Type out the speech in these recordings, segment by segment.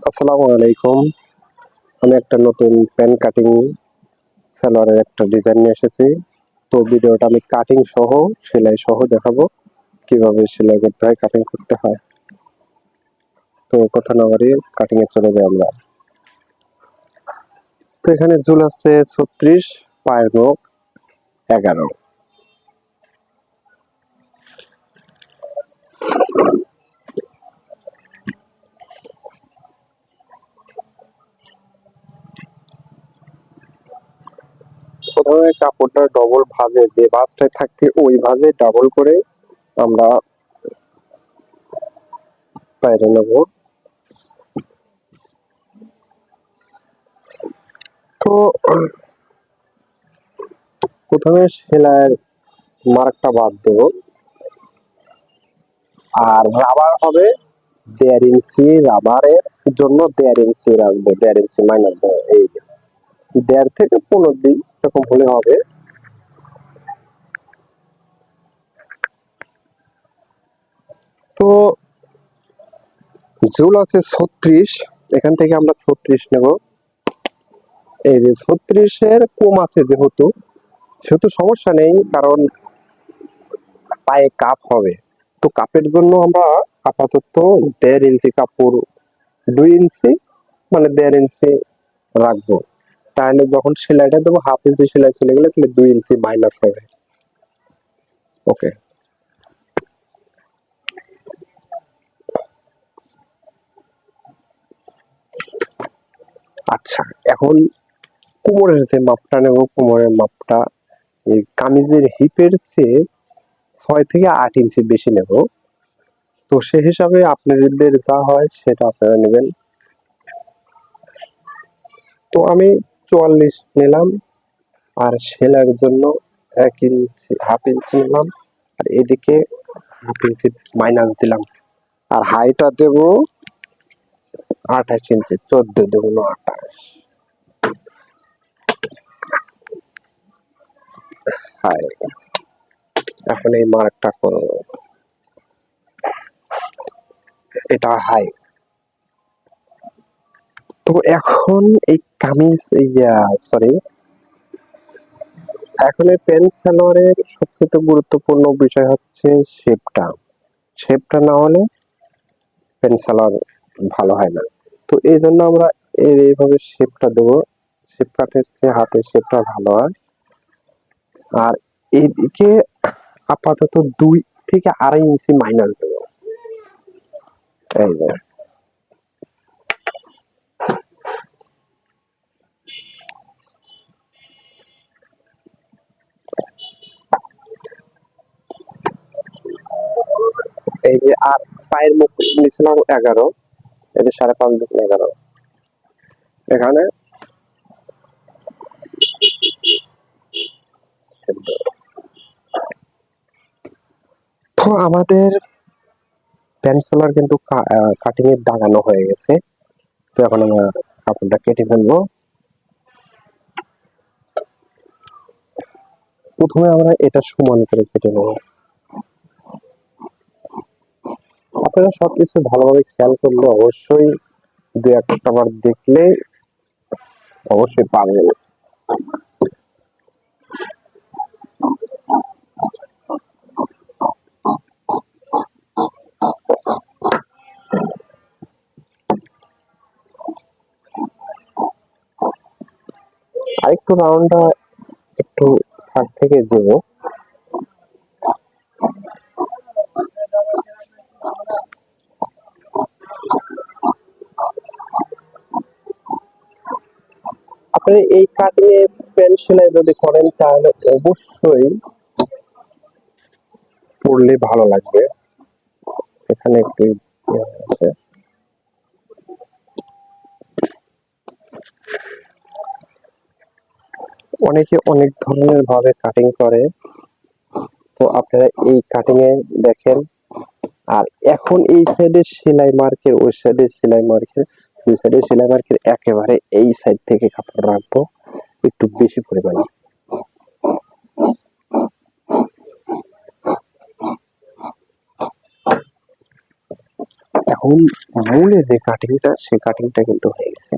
আসসালামু আলাইকুম। আমি একটা নতুন প্যান্ট কাটিং সালোয়ারের একটা ডিজাইন নিয়ে এসেছি। তো ভিডিওটা আমি কাটিং সহ সেলাই সহ দেখাবো কিভাবে সেলাই করতে হয়, কাটিং করতে হয়। তো কথা না বাড়িয়ে কাটিং এ চলে যাই আমরা। তো এখানে ঝুল আছে 36, পায়ের নখ 11। প্রথমে কাপড়টা ডবল ভাঁজে, যে ভাঁজটায় থাকতে ওই ভাঁজে ডাবল করে আমরা বাইরে নেব। তো প্রথমে সেলাইয়ের মার্কটা বাদ দেবো, আর রাবার হবে 1.5 ইঞ্চি। রাবারের জন্য 1.5 ইঞ্চি রাখবো, 1.5 ইঞ্চি মাইনাস দেবো। এই 1.5 থেকে 15 দিন এরকম হলে হবে। তো ঝুল আছে 36, এখান থেকে আমরা 36 নেব। এই যে 36-এর কম আছে যেহেতু, সেহেতু সমস্যা নেই, কারণ পায়ে কাপ হবে। তো কাপের জন্য আমরা আপাতত 1.5 ইঞ্চি কাপড়, 2 ইঞ্চি মানে 1.5 ইঞ্চি রাখবো। তাহলে যখন সেলাইটা দেবো, হাফ ইঞ্চি সেলাই চলে গেলে তাহলে 2 ইঞ্চি মাইনাস হবে। ওকে। আচ্ছা, এখন কোমরের যে মাপটা নেব, কোমরের মাপটা এই কামিজের হিপের চেয়ে 6 থেকে 8 ইঞ্চি বেশি নেব। তো সে হিসাবে আপনাদের যা হয় সেটা আপনারা নেবেন। তো আমি 44 নিলাম, আর সেলাইয়ের জন্য 1 ইঞ্চি, হাফ ইঞ্চি নিলাম, আর এদিকে হাফ ইঞ্চি মাইনাস দিলাম। আর হাইটা দেব 28 ইঞ্চি, 14 দুগুণ 28। হাই, এখন এই মার্কটা করো, এটা হাই। তো এখন এই কামিজ, সরি, এখন এই প্যান্ট সালোয়ারের সবচেয়ে গুরুত্বপূর্ণ বিষয় হচ্ছে শেপটা। শেপটা না হলে প্যান্ট সালোয়ার ভালো হয় না। তো এই জন্য আমরা এইভাবে শেপটা দেবো। শেপ কাটের চেয়ে হাতের শেপটা ভালো হয়। আর এইদিকে আপাতত 2 থেকে 2.5 ইঞ্চি মাইনাস দেবো। এই যে এই যে আর পায়ের মুখ নিয়েছিলাম 11, এই যে 5.5 দুগুণ 11। এখানে তো আমাদের প্যান্ট সালোয়ার কিন্তু কাটিং এর দাগানো হয়ে গেছে। তো এখন আমরা কাপড়টা কেটে ফেলবো। প্রথমে আমরা এটা সমান করে কেটে নেব। আপনারা সবকিছু ভালোভাবে খেয়াল করলে অবশ্যই 2-1টা বার দেখলে অবশ্যই পাবেন। আরেকটু রাউন্ডটা একটু ফাঁক থেকে দেবো। আপনি এই কাটিং এ প্যান্ট সেলাই যদি করেন তাহলে অবশ্যই পরলে ভালো লাগবে। এখানে একটু আছে। অনেকে অনেক ধরনের ভাবে কাটিং করে, তো আপনারা এই কাটিং এ দেখেন। আর এখন এই সাইডের সেলাই মার্কের, ওই সাইডের সেলাই মার্কের, দুই সাইডের সেলাই মার্কের একেবারে এই সাইড থেকে কাপড় রাখবো একটু বেশি পরিমাণে। এখন মূলে যে কাটিংটা সে কাটিংটা কিন্তু হয়ে গেছে,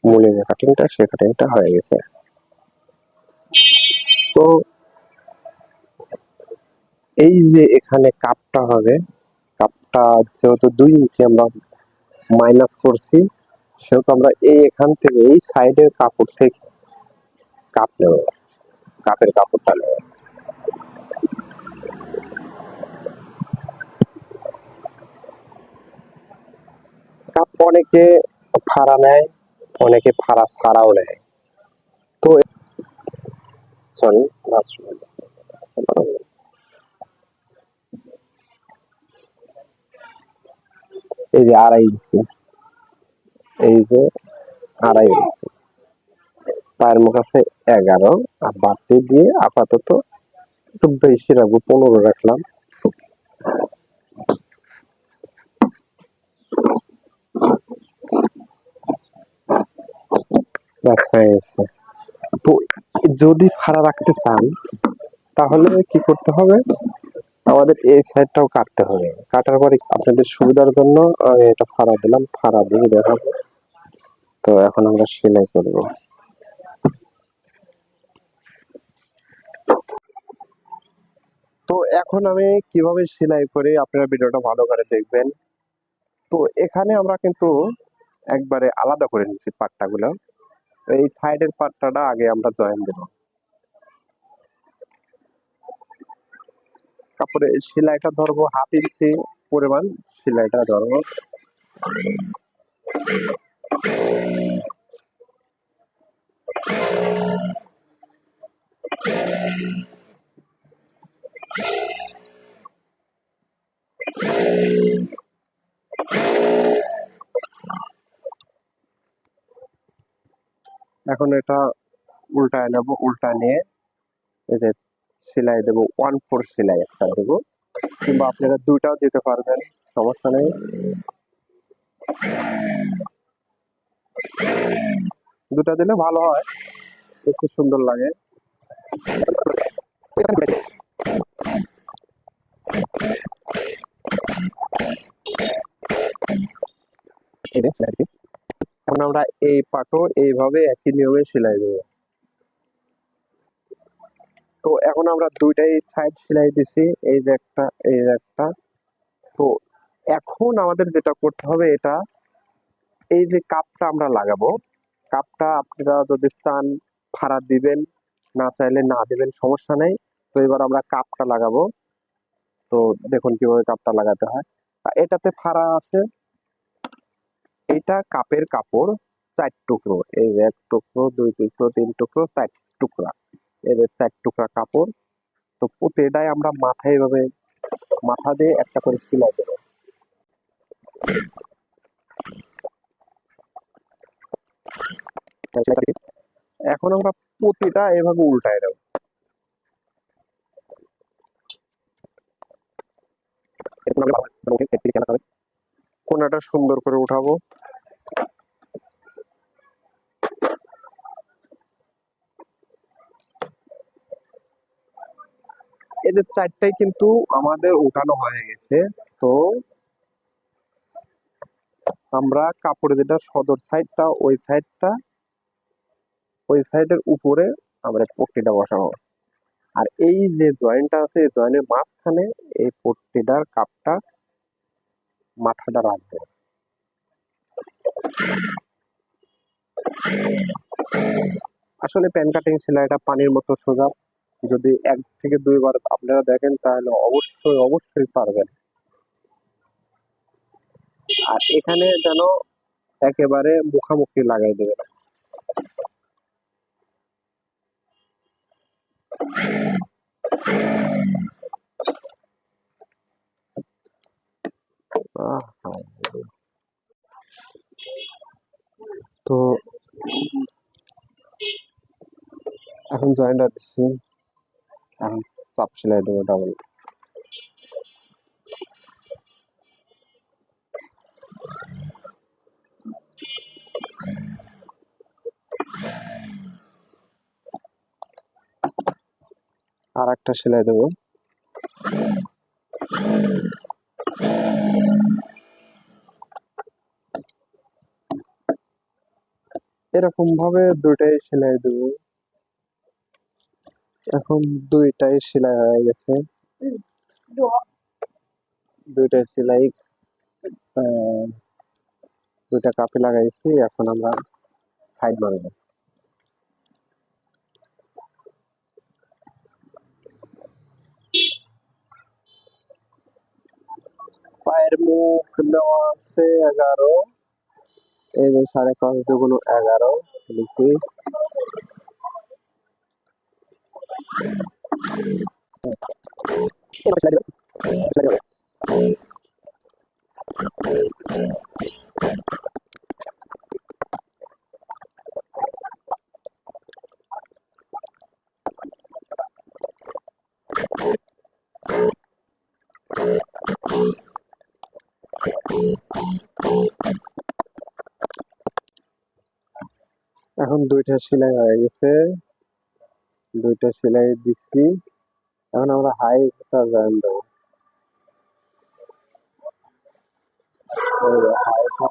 মূলে যে কাটিংটা সে কাটিংটা হয়ে গেছে। তো এই যে এখানে কাপটা হবে, কাপটা যেহেতু 2 ইঞ্চি আমরা মাইনাস করছি, সেহেতু আমরা এই এখান থেকে এই সাইডের কাপড় থেকে কাপ নেব, কাপের কাপড়টা নেব। কাপ অনেকে ফাড়া নেয়, অনেকে ফাড়া ছাড়াও নেয়। তো সরি, এই যে 2.5 ইঞ্চি, এই যে 2.5 ইঞ্চি, পায়ের মুখ আছে 11, আর বাড়তি দিয়ে আপাতত একটু বেশি রাখবো, 15 রাখলাম। তো যদি ফাড়া রাখতে চান তাহলে কি করতে হবে, আমাদের এই সাইডটাও কাটতে হবে। কাটার পরে আপনাদের সুবিধার জন্য এটা ফাড়া দিলাম, ফাড়া দিয়ে দেখাবো। তো এখন আমরা সেলাই করব। তো এখন আমি কিভাবে সেলাই করি আপনারা ভিডিওটা ভালো করে দেখবেন। তো এখানে আমরা কিন্তু একবারে আলাদা করে নিচ্ছি পাট্টাগুলো। এই সাইডের পাট্টাটা আগে আমরা জয়েন দেব, তারপরে সেলাইটা ধরবো 1/2 ইঞ্চি পরিমাণ, সেলাইটা ধরবো। এখন এটা উল্টায় নেব, উল্টা নিয়ে এই যে সেলাই দেবো, 1/4 সেলাই একটা দেবো, কিংবা আপনারা দুইটাও দিতে পারবেন, সমস্যা নেই। দুটা দিলে ভালো হয়, একটু সুন্দর লাগে। এখন আমরা এই পাটও এইভাবে একই নিয়মে সেলাই দেবো। তো এখন আমরা দুইটাই সাইড সেলাই দিছি, এই যে একটা, এই যে একটা। তো এখন আমাদের যেটা করতে হবে, এটা এই যে কাপটা আমরা লাগাবো, কাপটা আপনারা যদি চান ফাড়া দিবেন, না চাইলে না দিবেন, সমস্যা নেই। তো এবার আমরা কাপটা লাগাবো। তো দেখুন কিভাবে কাপটা লাগাতে হয়। এটাতে ফাড়া আছে, এটা কাপের কাপড় 4 টুকরো, এই যে 1 টুকরো, 2 টুকরো, 3 টুকরো, 4 টুকরা, এই যে 4 টুকরা কাপড়। তো প্রতিটাই আমরা মাথায় এভাবে, মাথা দিয়ে একটা করে সেলাই দেবো। এখন আমরা প্রতিটা এভাবে উল্টায় দেবো। কোনাটা সুন্দর করে উঠাবো। এদের 4টাই কিন্তু আমাদের উঠানো হয়ে গেছে। তো আমরা কাপড়ে যেটা সদর সাইডটা, ওই সাইডের উপরে আমরা পট্টিটা বসাবো। আর এই যে জয়েন্টটা আছে, এই জয়েন্টের মাঝখানে এই পট্টিটার কাপটা, মাথাটা রাখবো। আসলে প্যান কাটিং সেলাইটা পানির মতো সোজা, যদি 1 থেকে 2 বার আপনারা দেখেন তাহলে অবশ্যই অবশ্যই পারবেন। আর এখানে যেন একেবারে মুখামুখি লাগাই দেবেন। আহা, তো এখন জয়েন্টটা দিচ্ছি, এখন চাপ সেলাই দেবো ডাবল। আর একটা সেলাই দেবো। এরকম ভাবে দুইটাই সেলাই দেবো। এখন দুইটাই সেলাই হয়ে গেছে, দুইটাই সেলাই আহ, দুইটা কাপে লাগাইছি। এখন আমরা সাইড মারবো। পায়ের মুখ দেওয়া আছে 11, এই যে 5.5 দুগুণ 11 লিখি। এখন দুইটা সেলাই হয়ে গেছে, দুইটা সেলাই দিচ্ছি। এখন আমরা হাইটা জয়েন দেবো। হাইটা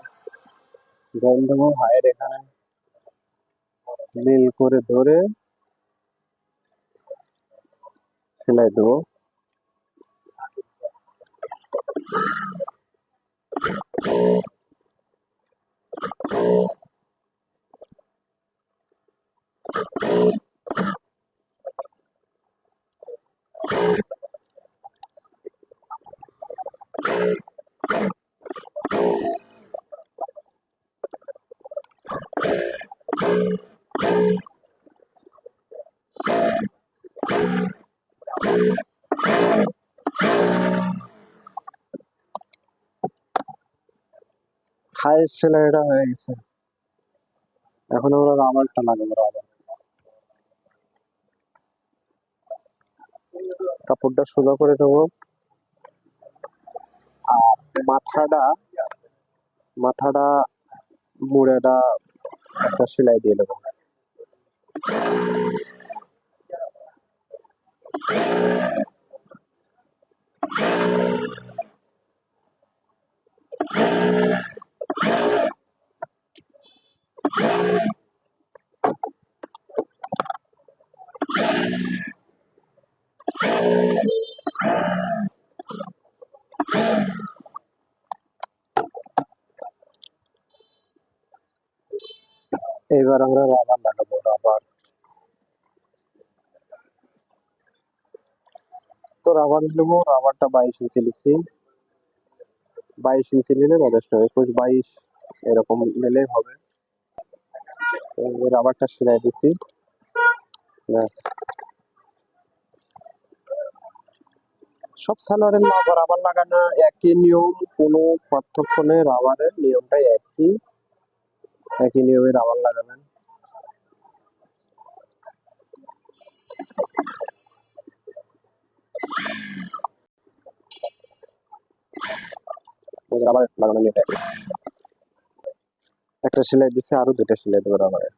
জয়েন দেবো, হাইয়ের এখানে মিল করে ধরে সেলাই দেবো। হাইয়ের সেলাইটা হয়ে গেছে। এখন আমরা রাবারটা লাগাবো। রাবার কাপড়টা সোজা করে দেবো, আর মাথাটা মাথাটা মুড়েটা একটা সেলাই দিয়ে দেবো। এইবার আমরা রাবার লাগাবো। রাবার তো রাবার নেবো, রাবারটা 22 ইঞ্চি নিচ্ছি। 22 ইঞ্চি নিলে যথেষ্ট, 21-22 এরকম নিলেই হবে। এই রাবারটা সেলাই দিচ্ছি, ব্যাস। সব সালোয়ারের রাবার লাগানো একই নিয়ম, কোনো পার্থক্য নেই। রাবারের নিয়মটাই একই, একই নিয়মে রাবার লাগাবেন। রাবার লাগানো নিয়মটা একই। একটা সেলাই দিচ্ছে, আরো দুটা সেলাই দেবো রাবারে।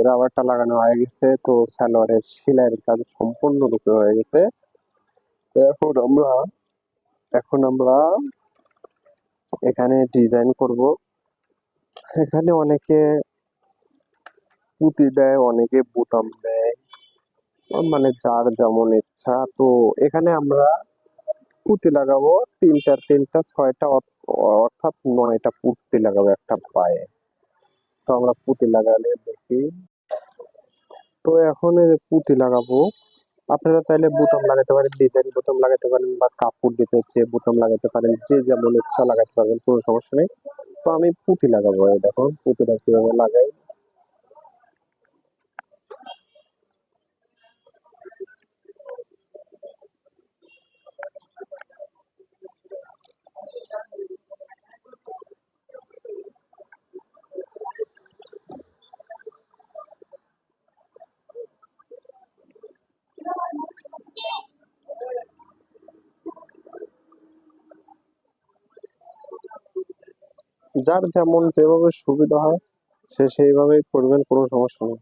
রাবারটা লাগানো হয়ে গেছে, তো সালোয়ারের সেলাইয়ের কাজ সম্পূর্ণরূপে হয়ে গেছে। এখন আমরা এখন আমরা এখানে ডিজাইন করব। এখানে অনেকে পুঁতি দেয়, অনেকে বোতাম দেয়, মানে যার যেমন ইচ্ছা। তো এখানে আমরা পুঁতি লাগাবো তিনটা 6টা, অর্থাৎ 9টা পুঁতি লাগাবো একটা পায়ে। তো আমরা পুঁতি লাগালে দেখি। তো এখন এই যে পুঁতি লাগাবো, আপনারা চাইলে বোতাম লাগাতে পারেন, ডিজাইন বোতাম লাগাতে পারেন, বা কাপড় দিতে চেয়ে বোতাম লাগাতে পারেন, যে যেমন ইচ্ছা লাগাতে পারবেন, কোনো সমস্যা নেই। তো আমি পুঁতি লাগাবো। এই দেখো পুঁতিটা কিভাবে লাগাই। যার যেমন যেভাবে সুবিধা হয় সে সেইভাবেই করবেন, কোনো সমস্যা নেই।